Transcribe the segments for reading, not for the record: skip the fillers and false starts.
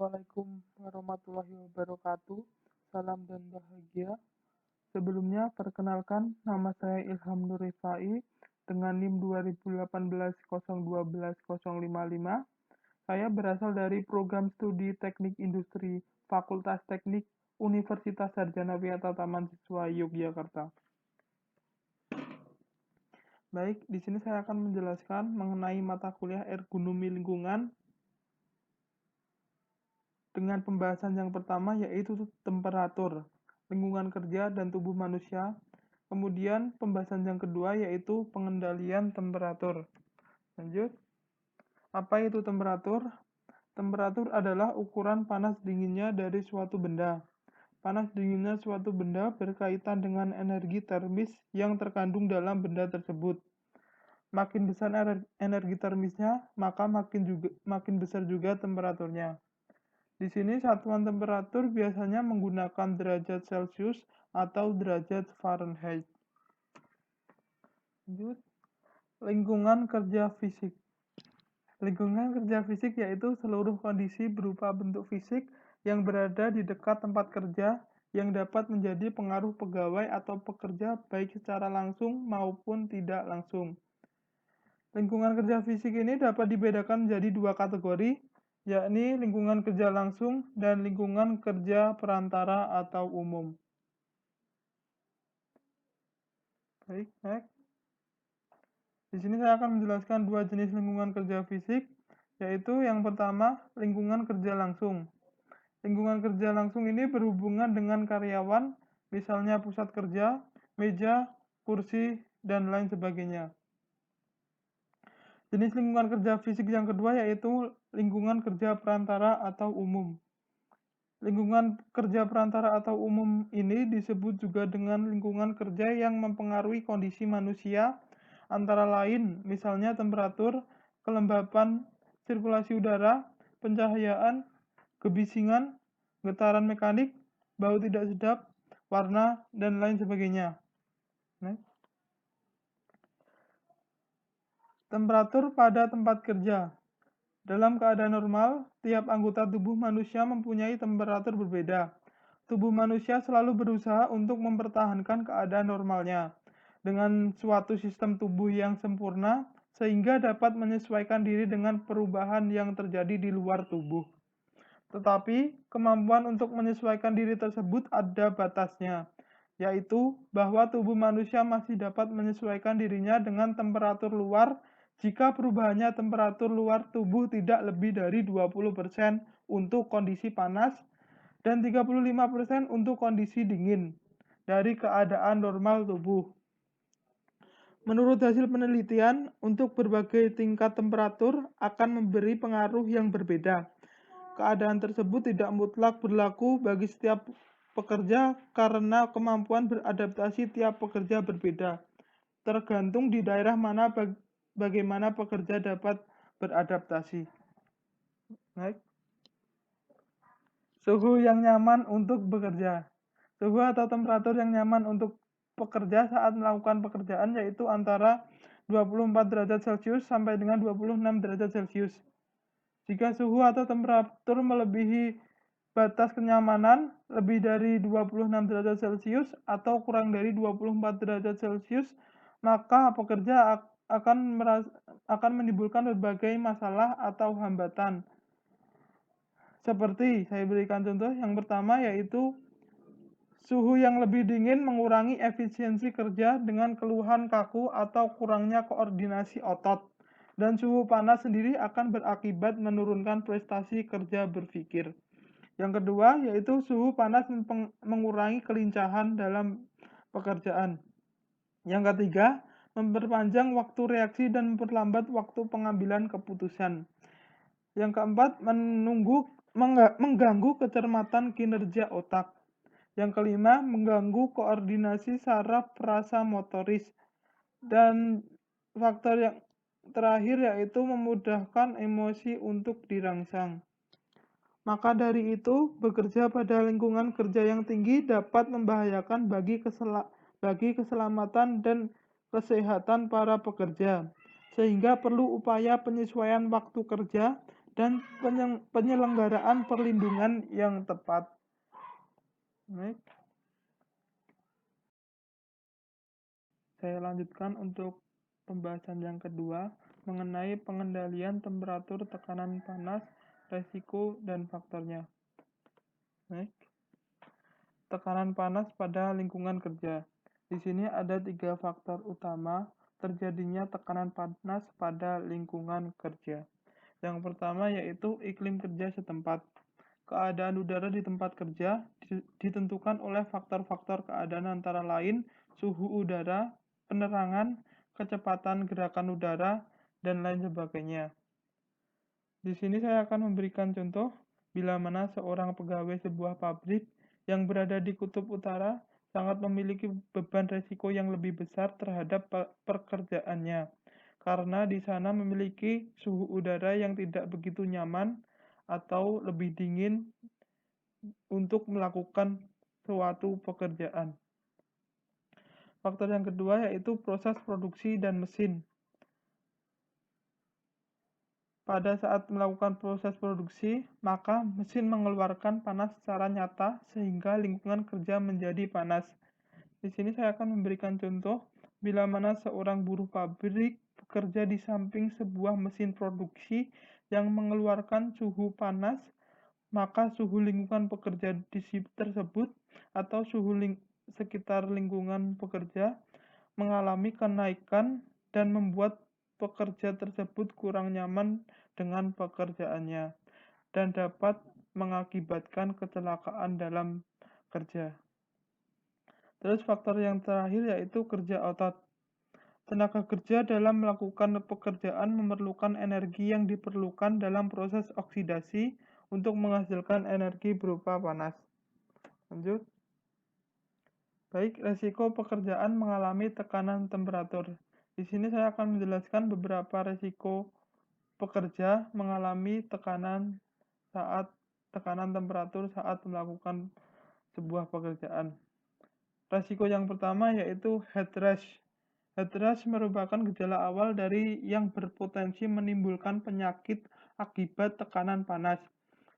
Assalamualaikum warahmatullahi wabarakatuh. Salam dan bahagia. Sebelumnya, perkenalkan nama saya Ilham Nur Rifai dengan NIM 2018-012-055. Saya berasal dari program studi Teknik Industri Fakultas Teknik Universitas Sarjana Wiyata Taman Siswa Yogyakarta. Baik, di sini saya akan menjelaskan mengenai mata kuliah ergonomi lingkungan dengan pembahasan yang pertama yaitu temperatur, lingkungan kerja dan tubuh manusia. Kemudian pembahasan yang kedua yaitu pengendalian temperatur. Lanjut. Apa itu temperatur? Temperatur adalah ukuran panas dinginnya dari suatu benda. Panas dinginnya suatu benda berkaitan dengan energi termis yang terkandung dalam benda tersebut. Makin besar energi termisnya, maka makin besar juga temperaturnya. Di sini satuan temperatur biasanya menggunakan derajat Celcius atau derajat Fahrenheit. Lanjut. Lingkungan kerja fisik. Lingkungan kerja fisik yaitu seluruh kondisi berupa bentuk fisik yang berada di dekat tempat kerja yang dapat menjadi pengaruh pegawai atau pekerja baik secara langsung maupun tidak langsung. Lingkungan kerja fisik ini dapat dibedakan menjadi dua kategori, yakni lingkungan kerja langsung dan lingkungan kerja perantara atau umum. Baik, next. Di sini saya akan menjelaskan dua jenis lingkungan kerja fisik, yaitu yang pertama, lingkungan kerja langsung. Lingkungan kerja langsung ini berhubungan dengan karyawan, misalnya pusat kerja, meja, kursi, dan lain sebagainya. Jenis lingkungan kerja fisik yang kedua yaitu lingkungan kerja perantara atau umum. Lingkungan kerja perantara atau umum ini disebut juga dengan lingkungan kerja yang mempengaruhi kondisi manusia, antara lain misalnya temperatur, kelembapan, sirkulasi udara, pencahayaan, kebisingan, getaran mekanik, bau tidak sedap, warna, dan lain sebagainya. Temperatur pada tempat kerja. Dalam keadaan normal, tiap anggota tubuh manusia mempunyai temperatur berbeda. Tubuh manusia selalu berusaha untuk mempertahankan keadaan normalnya dengan suatu sistem tubuh yang sempurna sehingga dapat menyesuaikan diri dengan perubahan yang terjadi di luar tubuh. Tetapi, kemampuan untuk menyesuaikan diri tersebut ada batasnya, yaitu bahwa tubuh manusia masih dapat menyesuaikan dirinya dengan temperatur luar jika perubahannya temperatur luar tubuh tidak lebih dari 20% untuk kondisi panas dan 35% untuk kondisi dingin dari keadaan normal tubuh. Menurut hasil penelitian, untuk berbagai tingkat temperatur akan memberi pengaruh yang berbeda. Keadaan tersebut tidak mutlak berlaku bagi setiap pekerja karena kemampuan beradaptasi tiap pekerja berbeda. Tergantung di daerah mana bagaimana pekerja dapat beradaptasi. Baik. Suhu yang nyaman untuk bekerja. Suhu atau temperatur yang nyaman untuk pekerja saat melakukan pekerjaan yaitu antara 24 derajat Celcius sampai dengan 26 derajat Celcius. Jika suhu atau temperatur melebihi batas kenyamanan lebih dari 26 derajat Celcius atau kurang dari 24 derajat Celcius, maka pekerja akan menimbulkan berbagai masalah atau hambatan. Seperti saya berikan contoh yang pertama yaitu suhu yang lebih dingin mengurangi efisiensi kerja dengan keluhan kaku atau kurangnya koordinasi otot. Dan suhu panas sendiri akan berakibat menurunkan prestasi kerja berpikir. Yang kedua yaitu suhu panas mengurangi kelincahan dalam pekerjaan. Yang ketiga, memperpanjang waktu reaksi dan memperlambat waktu pengambilan keputusan. Yang keempat, mengganggu kecermatan kinerja otak. Yang kelima, mengganggu koordinasi saraf rasa motoris. Dan faktor yang terakhir yaitu memudahkan emosi untuk dirangsang. Maka dari itu, bekerja pada lingkungan kerja yang tinggi dapat membahayakan bagi keselamatan dan kesehatan para pekerja, sehingga perlu upaya penyesuaian waktu kerja dan penyelenggaraan perlindungan yang tepat. Baik, saya lanjutkan untuk pembahasan yang kedua mengenai pengendalian temperatur, tekanan panas, resiko, dan faktornya. Baik, tekanan panas pada lingkungan kerja. Di sini ada 3 faktor utama terjadinya tekanan panas pada lingkungan kerja. Yang pertama yaitu iklim kerja setempat. Keadaan udara di tempat kerja ditentukan oleh faktor-faktor keadaan antara lain suhu udara, penerangan, kecepatan gerakan udara, dan lain sebagainya. Di sini saya akan memberikan contoh bila mana seorang pegawai sebuah pabrik yang berada di kutub utara sangat memiliki beban resiko yang lebih besar terhadap pekerjaannya, karena di sana memiliki suhu udara yang tidak begitu nyaman atau lebih dingin untuk melakukan suatu pekerjaan. Faktor yang kedua yaitu proses produksi dan mesin. Pada saat melakukan proses produksi, maka mesin mengeluarkan panas secara nyata sehingga lingkungan kerja menjadi panas. Di sini saya akan memberikan contoh bila mana seorang buruh pabrik bekerja di samping sebuah mesin produksi yang mengeluarkan suhu panas, maka suhu lingkungan pekerja di tersebut atau suhu sekitar lingkungan pekerja mengalami kenaikan dan membuat pekerja tersebut kurang nyaman dengan pekerjaannya dan dapat mengakibatkan kecelakaan dalam kerja. Terus faktor yang terakhir yaitu kerja otot. Tenaga kerja dalam melakukan pekerjaan memerlukan energi yang diperlukan dalam proses oksidasi untuk menghasilkan energi berupa panas. Lanjut. Baik, resiko pekerjaan mengalami tekanan temperatur. Di sini saya akan menjelaskan beberapa resiko pekerja mengalami tekanan temperatur saat melakukan sebuah pekerjaan. Resiko yang pertama yaitu heat rash. Heat rash merupakan gejala awal dari yang berpotensi menimbulkan penyakit akibat tekanan panas.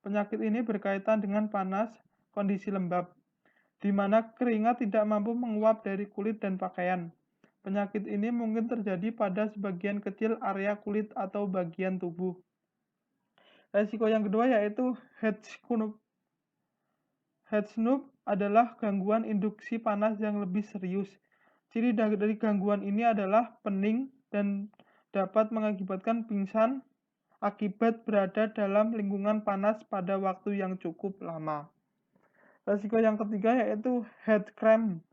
Penyakit ini berkaitan dengan panas, kondisi lembab, di mana keringat tidak mampu menguap dari kulit dan pakaian. Penyakit ini mungkin terjadi pada sebagian kecil area kulit atau bagian tubuh. Resiko yang kedua yaitu heat stroke. Heat stroke adalah gangguan induksi panas yang lebih serius. Ciri dari gangguan ini adalah pening dan dapat mengakibatkan pingsan akibat berada dalam lingkungan panas pada waktu yang cukup lama. Resiko yang ketiga yaitu head cramp.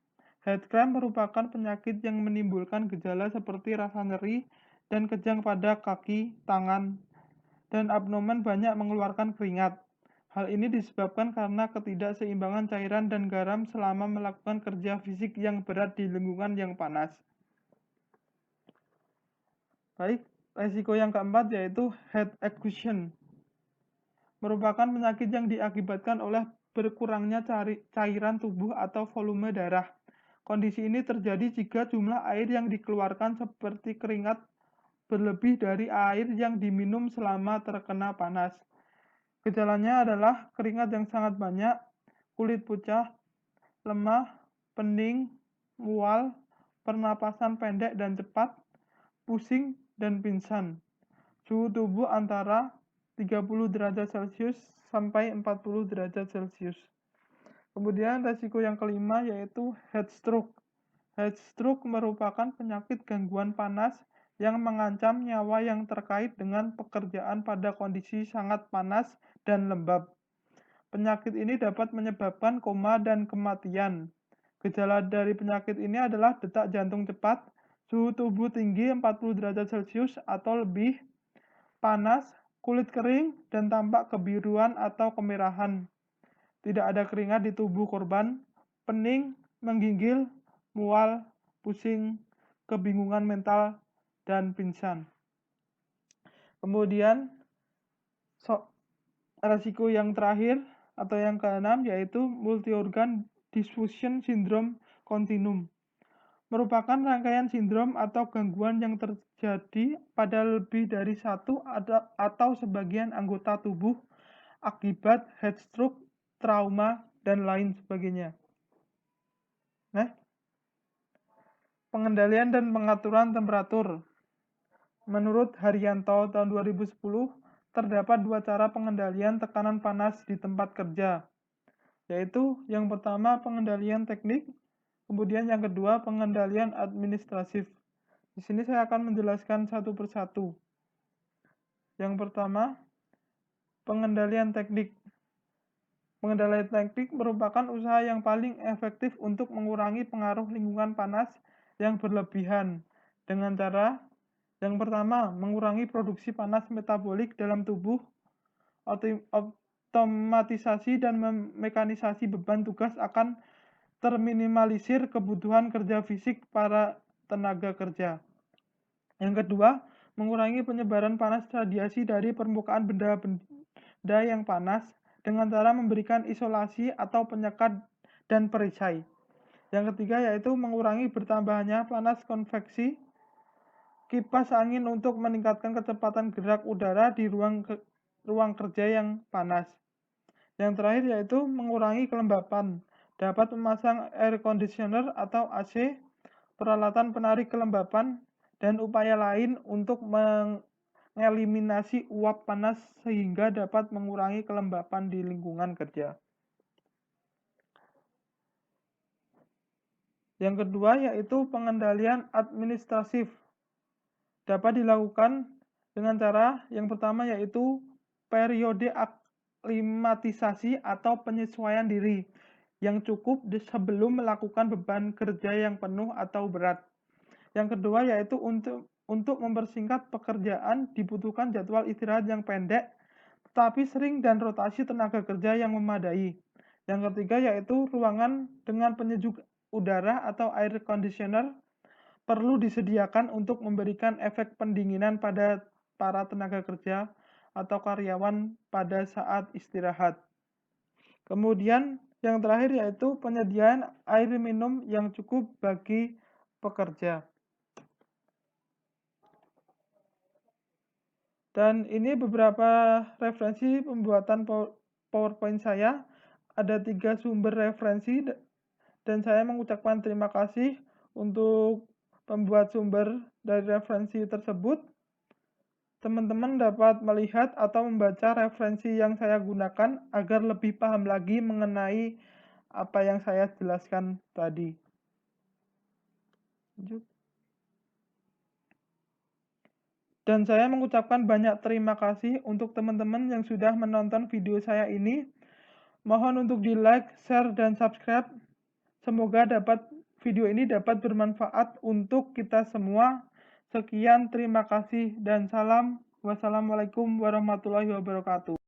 Head cramp merupakan penyakit yang menimbulkan gejala seperti rasa nyeri dan kejang pada kaki, tangan, dan abdomen banyak mengeluarkan keringat. Hal ini disebabkan karena ketidakseimbangan cairan dan garam selama melakukan kerja fisik yang berat di lingkungan yang panas. Baik, resiko yang keempat yaitu heat exhaustion. Merupakan penyakit yang diakibatkan oleh berkurangnya cairan tubuh atau volume darah. Kondisi ini terjadi jika jumlah air yang dikeluarkan seperti keringat berlebih dari air yang diminum selama terkena panas. Gejalanya adalah keringat yang sangat banyak, kulit pucat, lemah, pening, mual, pernapasan pendek dan cepat, pusing, dan pingsan. Suhu tubuh antara 30 derajat Celcius sampai 40 derajat Celcius. Kemudian resiko yang kelima yaitu heat stroke. Heat stroke merupakan penyakit gangguan panas yang mengancam nyawa yang terkait dengan pekerjaan pada kondisi sangat panas dan lembab. Penyakit ini dapat menyebabkan koma dan kematian. Gejala dari penyakit ini adalah detak jantung cepat, suhu tubuh tinggi 40 derajat Celcius atau lebih, panas, kulit kering, dan tampak kebiruan atau kemerahan. Tidak ada keringat di tubuh korban, pening, menggigil, mual, pusing, kebingungan mental, dan pingsan. Kemudian, resiko yang terakhir atau yang keenam yaitu multi-organ dysfunction syndrome continuum. merupakan rangkaian sindrom atau gangguan yang terjadi pada lebih dari satu atau sebagian anggota tubuh akibat heat stroke, trauma, dan lain sebagainya. Nah, pengendalian dan pengaturan temperatur. Menurut Haryanto tahun 2010, terdapat 2 cara pengendalian tekanan panas di tempat kerja, yaitu yang pertama pengendalian teknik, kemudian yang kedua pengendalian administratif. Di sini saya akan menjelaskan satu persatu. Yang pertama, pengendalian teknik. Pengendalian teknik merupakan usaha yang paling efektif untuk mengurangi pengaruh lingkungan panas yang berlebihan dengan cara yang pertama, mengurangi produksi panas metabolik dalam tubuh, otomatisasi dan mekanisasi beban tugas akan terminimalisir kebutuhan kerja fisik para tenaga kerja. Yang kedua, mengurangi penyebaran panas radiasi dari permukaan benda yang panas dengan cara memberikan isolasi atau penyekat dan perisai. Yang ketiga yaitu mengurangi bertambahnya panas konveksi kipas angin untuk meningkatkan kecepatan gerak udara di ruang kerja yang panas. Yang terakhir yaitu mengurangi kelembapan. Dapat memasang air conditioner atau AC, peralatan penarik kelembapan, dan upaya lain untuk mengeliminasi uap panas sehingga dapat mengurangi kelembapan di lingkungan kerja. Yang kedua yaitu pengendalian administratif. Dapat dilakukan dengan cara yang pertama yaitu periode aklimatisasi atau penyesuaian diri yang cukup sebelum melakukan beban kerja yang penuh atau berat. Yang kedua yaitu untuk mempersingkat pekerjaan dibutuhkan jadwal istirahat yang pendek tetapi sering dan rotasi tenaga kerja yang memadai. Yang ketiga yaitu ruangan dengan penyejuk udara atau air conditioner perlu disediakan untuk memberikan efek pendinginan pada para tenaga kerja atau karyawan pada saat istirahat. Kemudian yang terakhir yaitu penyediaan air minum yang cukup bagi pekerja. Dan ini beberapa referensi pembuatan PowerPoint saya. Ada 3 sumber referensi dan saya mengucapkan terima kasih untuk pembuat sumber dari referensi tersebut. Teman-teman dapat melihat atau membaca referensi yang saya gunakan agar lebih paham lagi mengenai apa yang saya jelaskan tadi. Dan saya mengucapkan banyak terima kasih untuk teman-teman yang sudah menonton video saya ini. Mohon untuk di-like, share, dan subscribe. Semoga video ini dapat bermanfaat untuk kita semua. Sekian, terima kasih, dan salam. Wassalamualaikum warahmatullahi wabarakatuh.